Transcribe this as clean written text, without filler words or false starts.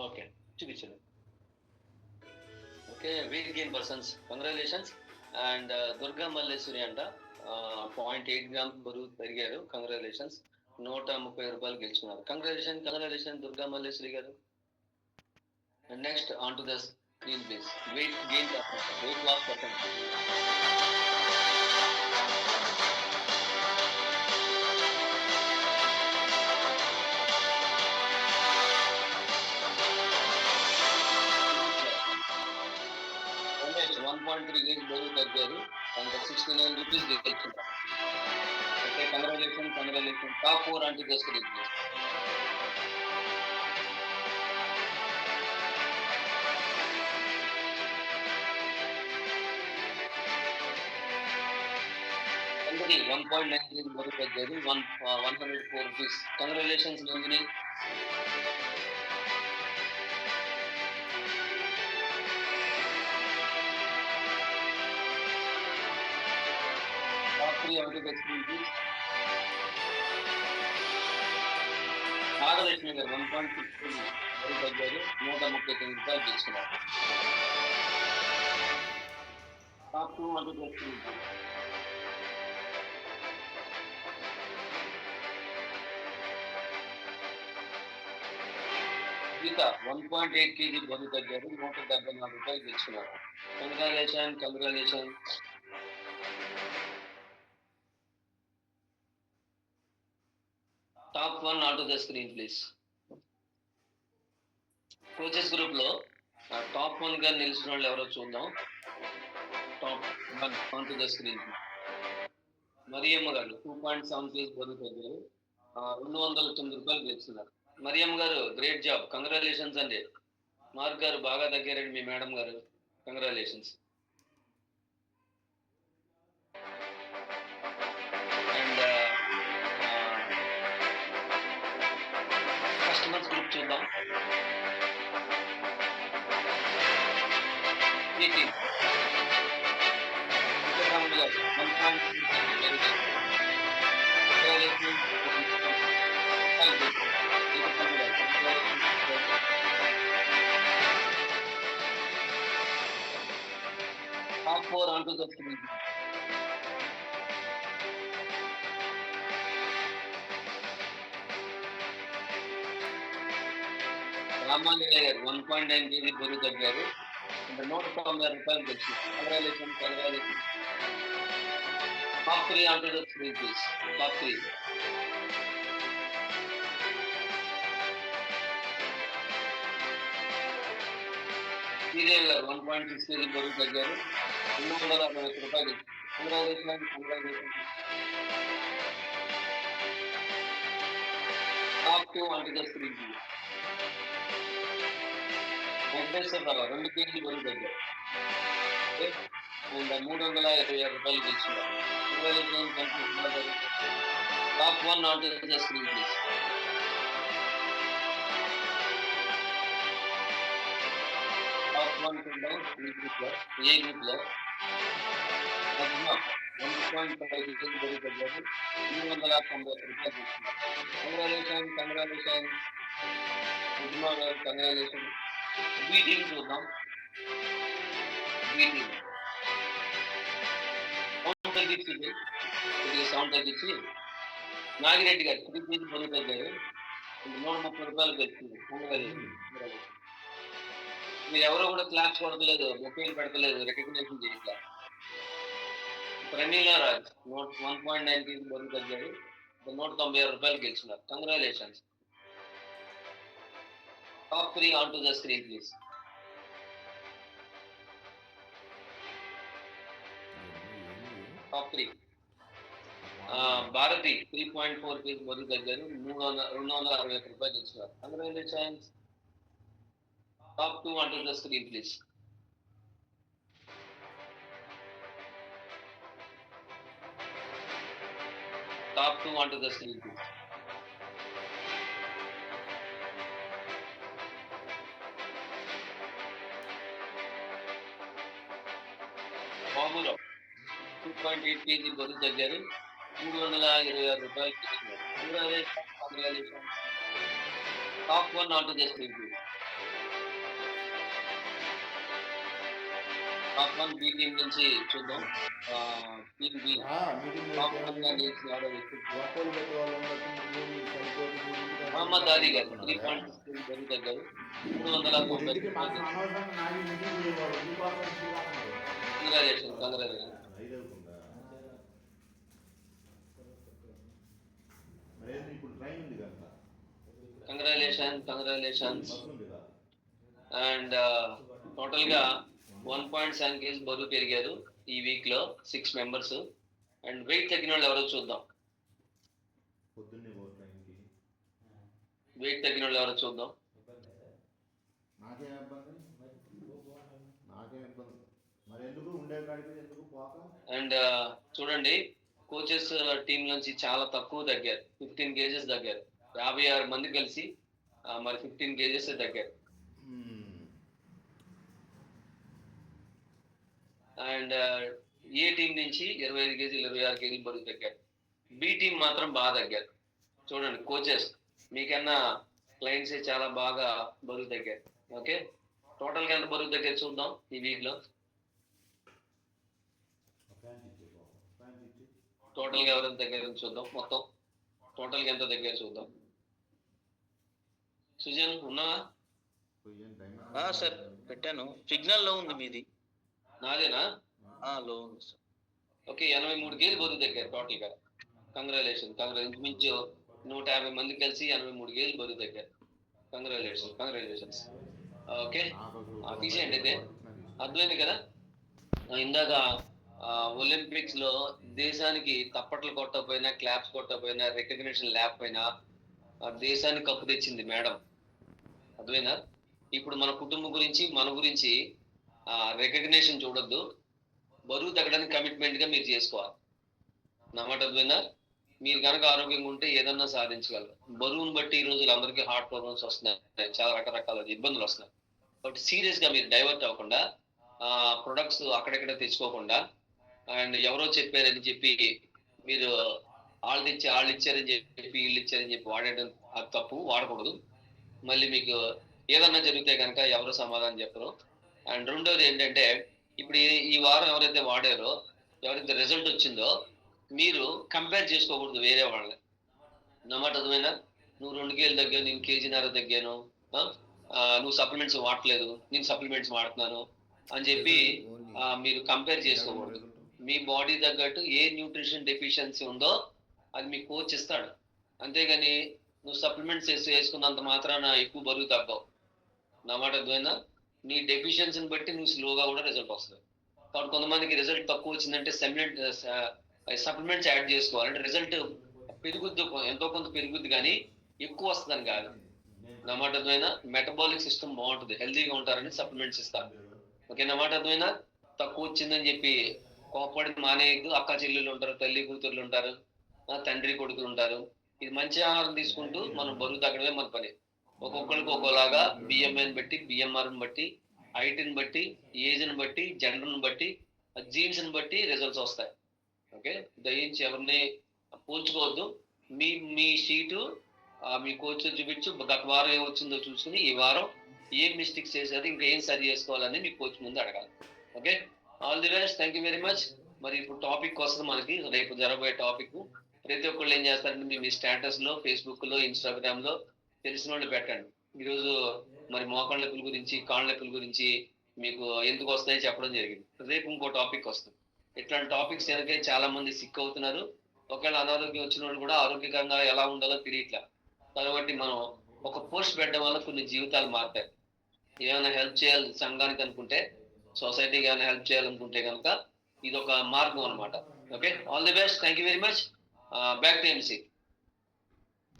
Okay. చూపించండి. Okay. Wait gain persons congratulations. And Durga Malleswari అంట 0.8 grams బరువు పెరిగారు. కంగ్రాచులేషన్స్. ₹130 గెలుచుకున్నారు. కంగ్రాచులేషన్ దుర్గా మల్లేశ్వరి గారు. And next on to the screen please. Weight gain persons, weight loss persons. Ramesh 1.3 kg బరువు తగ్గారు. అండ్ ₹69 గెలుచుకున్నారు. Okay. Congratulation. Top 4 on to the screen please. Nandini 1.9 kg బరువు తగ్గారు. ₹104. Congratulations Nandini. Top 3 on to the screen please. Nagalakshmi గారు 1.6 kg బరువు తగ్గారు. ₹139 గెలుచుకున్నారు. Top 2 on to the screen please. Geetha 1.8 kg బరువు తగ్గారు. ₹174 గెలుచుకున్నారు. Congratulation. Top 1 on to the screen please. Coaches group లో టాప్ 1 గా నిలిచిన వాళ్ళు ఎవరో చూద్దాం. Top 1 on to the screen. Mariyamma గారు 2.7 kg బరువు తగ్గారు. ₹209 గెలుచుకున్నారు. మరియమ్మ గారు గ్రేట్ జాబ్. కంగ్రాచులేషన్స్ అండి. మార్క్ గారు బాగా తగ్గారండి మీ మేడం గారు. కంగ్రాచులేషన్స్. అండ్ కస్టమర్స్ గ్రూప్ చూద్దాం. వెంకటరాముడు గారు 1.3 kg పెరిగారు. Top 4 on to the screen. Ramanjaneya గారు 1.9 kg బరువు తగ్గారు. ₹190 గెలిచారు. Congratulation. Top 3 on to the screen please. Top 3. Sridevi గారు 1.6 kg బరువు తగ్గారు. ₹261 గెలిచారు. Congratulation. Top 2 on to the screen please. Venkateswararao 2 kg బరువు తగ్గారు. అండ్ ₹326 గెలిచినారు. Top 1 on to the screen please. Top 1 చూద్దాం. ఏ గ్రూప్ లో పద్మ 1.5 kg బరువు తగ్గారు. ₹391 గెలిచినారు. కంగ్రాచులేషన్. పద్మ గారు కంగ్రాచులేషన్. బి టీం చూద్దాం. బి టీం సౌండ్ తగ్గించి నాగిరెడ్డి గారు 3 kg బరువు తగ్గారు. ₹130 గెలిచింది. మీరు ఎవరో కూడా క్లాప్స్ కొడతలేదు, బొకేలు పెడతలేదు, రికగ్నేషన్ చేయట్లా. ప్రమీలా రాజ్ 1.9 kg బరువు తగ్గారు. ₹196 గెలిచినారు. Congratulations. Top 3 on to the screen please. Top 3. Bharathi 3.4 kg బరువు తగ్గారు. ₹261 గెలిచినారు. Congratulations. Top 2 on to the screen please. Top 2 on to the screen please. Baburao 2.8 kg బరువు తగ్గారు. ₹326 గెలిచినారు. Congratulation. Top 1 on to the screen please. Top 1 B team నుంచి చూద్దాం. Team be meeting top పెడితే 1 గా నిలిచిన ఎవరో వ్యక్తి ఒక్కరు పెట్టి వాళ్ళని బట్టి మీరు సరిపోతుంది మహమ్మద్ అలీ గారు 3 పాయింట్స్ బరువు తగ్గారు. 390 ఇంటికి మాకు అనవసరంగా నాకు మీటింగ్ చేయవాడు కంగ్రాచులేషన్ కంగ్రాచులేషన్ ఐదవుతుందా మరేది ఇప్పుడు ట్రైన్ ఉంది కదా కంగ్రాచులేషన్స్ వస్తుందిగా అండ్ టోటల్ గా 1.7 kg బరువు పెరిగారు ఈ వీక్ లో 6 మెంబర్స్. అండ్ వెయిట్ తగ్గిన వాళ్ళు ఎవరో చూద్దాం. పొద్దున్నే ట్రైన్కి వెయిట్ తగ్గిన వాళ్ళు ఎవరో చూద్దాం. నాకేం ఇబ్బంది మరి ఎందుకు ఉండే కాడికి ఎందుకు పోక. అండ్ చూడండి కోచెస్ టీం నుంచి చాలా తక్కువ తగ్గారు. 15 kgs తగ్గారు. 56 మంది కలిసి మరి 15 kgs తగ్గారు. అండ్ ఏ టీం నుంచి 25 kg 26 kg బరువు తగ్గారు. బి టీం మాత్రం బాగా తగ్గారు. చూడండి కోచెస్ మీకన్నా క్లయింట్స్ చాలా బాగా బరువు తగ్గారు. ఓకే టోటల్ గా ఎంత బరువు తగ్గారు చూద్దాం ఈ వీక్ లో. టోటల్ గా ఎవరెంత దగ్గర చూద్దాం. మొత్తం టోటల్ గా ఎంత దగ్గర చూద్దాం. సుజన్ ఉన్నావా? సార్ పెట్టాను. సిగ్నల్ లో ఉంది మీది. నాదేనా? లో ఉంది సార్. ఓకే 83 kg బరువు తగ్గారు టోటల్ గా. కంగ్రాచులేషన్ ఇంచుమించు 150 మంది కలిసి 83 kg బరువు తగ్గారు. కంగ్రాచులేషన్స్. ఓకే తీసేయండి అయితే. అర్థమైంది కదా. ఇందాక ఒలింపిక్స్ లో దేశానికి తప్పట్లు కొట్టకపోయినా క్లాప్స్ కొట్టకపోయినా రికగ్నిషన్ లేకపోయినా దేశానికి కప్పు తెచ్చింది మేడం. అర్థమైనా? ఇప్పుడు మన కుటుంబం గురించి మన గురించి రికగ్నిషన్ చూడొద్దు. బరువు తగ్గడానికి కమిట్మెంట్ గా మీరు చేసుకోవాలి. నమాట అర్థమైనా? మీరు కనుక ఆరోగ్యంగా ఉంటే ఏదన్నా సాధించగలరు. బరువును బట్టి ఈ రోజులు అందరికీ హార్ట్ ప్రాబ్లమ్స్ వస్తున్నాయి, చాలా రకరకాల ఇబ్బందులు వస్తున్నాయి. బట్ సీరియస్ గా మీరు డైవర్ట్ అవ్వకుండా ప్రొడక్ట్స్ అక్కడెక్కడ తెచ్చుకోకుండా అండ్ ఎవరో చెప్పారని చెప్పి మీరు వాళ్ళు ఇచ్చారని చెప్పి వీళ్ళు ఇచ్చారని చెప్పి వాడేయడం అది తప్పు. వాడకూడదు. మళ్ళీ మీకు ఏదన్నా జరిగితే కనుక ఎవరు సమాధానం చెప్పరు. అండ్ రెండోది ఏంటంటే ఇప్పుడు ఈ వారం ఎవరైతే వాడారో ఎవరైతే రిజల్ట్ వచ్చిందో మీరు కంపేర్ చేసుకోకూడదు వేరే వాళ్ళని. నమాట అర్థమైనా? నువ్వు 2 kg తగ్గావు, నేను 1.5 kg తగ్గాను, నువ్వు సప్లిమెంట్స్ వాడలేదు, నేను సప్లిమెంట్స్ వాడుతున్నాను అని చెప్పి మీరు కంపేర్ చేసుకోకూడదు. మీ బాడీ తగ్గట్టు ఏ న్యూట్రిషన్ డెఫిషియన్సీ ఉందో అది మీ కోచ్ ఇస్తాడు. అంతేగాని నువ్వు సప్లిమెంట్స్ వేసుకున్నంత మాత్రాన ఎక్కువ బరువు తగ్గవు. నా మాట అర్థమైనా? నీ డెఫిషియన్సీని బట్టి నువ్వు స్లోగా కూడా రిజల్ట్ వస్తుంది. కాబట్టి కొంతమందికి రిజల్ట్ తక్కువ వచ్చిందంటే సప్లిమెంట్స్ యాడ్ చేసుకోవాలంటే రిజల్ట్ పెరుగుద్ది, ఎంతో కొంత పెరుగుద్ది కానీ ఎక్కువ వస్తుందని కాదు. నా మాట అర్థమైనా? మెటబాలిక్ సిస్టమ్ బాగుంటుంది, హెల్తీగా ఉంటారని సప్లిమెంట్స్ ఇస్తాను. ఓకే నా మాట అర్థమైనా? తక్కువ వచ్చిందని చెప్పి కోపడి మానేయద్దు. అక్క చెల్లెళ్ళు ఉంటారు, తల్లి కూతుర్లు ఉంటారు, తండ్రి కొడుకులు ఉంటారు. ఇది మంచి ఆహారం తీసుకుంటూ మనం బరువు తగ్గడమే మన పని. ఒక్కొక్కరికి ఒక్కోలాగా బిఎంఐని బట్టి, బిఎంఆర్ని బట్టి, హైట్ని బట్టి, ఏజ్ని బట్టి, జెండర్ని బట్టి, జీన్స్ని బట్టి రిజల్ట్స్ వస్తాయి. ఓకే దయించి ఎవరిని పోల్చుకోవద్దు. మీ షీటు మీ కోచ్ చూపించు. గత వారం ఏం వచ్చిందో చూసుకుని ఈ వారం ఏం మిస్టేక్స్ చేశారు, ఇంకా ఏం సరి చేసుకోవాలని మీ కోచ్ ముందు అడగాలి. Okay all the best. Thank you very much. మరి ఇప్పుడు టాపిక్ వస్తుంది మనకి. రేపు జరగబోయే టాపిక్ ప్రతి ఒక్కళ్ళు ఏం చేస్తారంటే మీ స్టేటస్ లో, ఫేస్బుక్ లో, ఇన్స్టాగ్రామ్ లో తెలిసిన వాళ్ళు పెట్టండి. ఈరోజు మరి మోకాళ్ళ నొప్పుల గురించి, కాళ్ళ నొప్పుల గురించి మీకు ఎందుకు వస్తాయని చెప్పడం జరిగింది. రేపు ఇంకో టాపిక్ వస్తుంది. ఇట్లాంటి టాపిక్స్ వెనకే చాలా మంది సిక్ అవుతున్నారు. ఒకవేళ అనారోగ్యం వచ్చిన వాళ్ళు కూడా ఆరోగ్యకరంగా ఎలా ఉండాలో తెలియట్లా. కాబట్టి మనం ఒక పోస్ట్ పెట్టడం వల్ల కొన్ని జీవితాలు మారుతాయి. ఏమైనా హెల్ప్ చేయాలి సంఘానికి అనుకుంటే, సొసైటీకి ఏమైనా హెల్ప్ చేయాలనుకుంటే కనుక ఇది ఒక మార్గం అనమాట. Okay all the best. Thank you very much. Back to MC.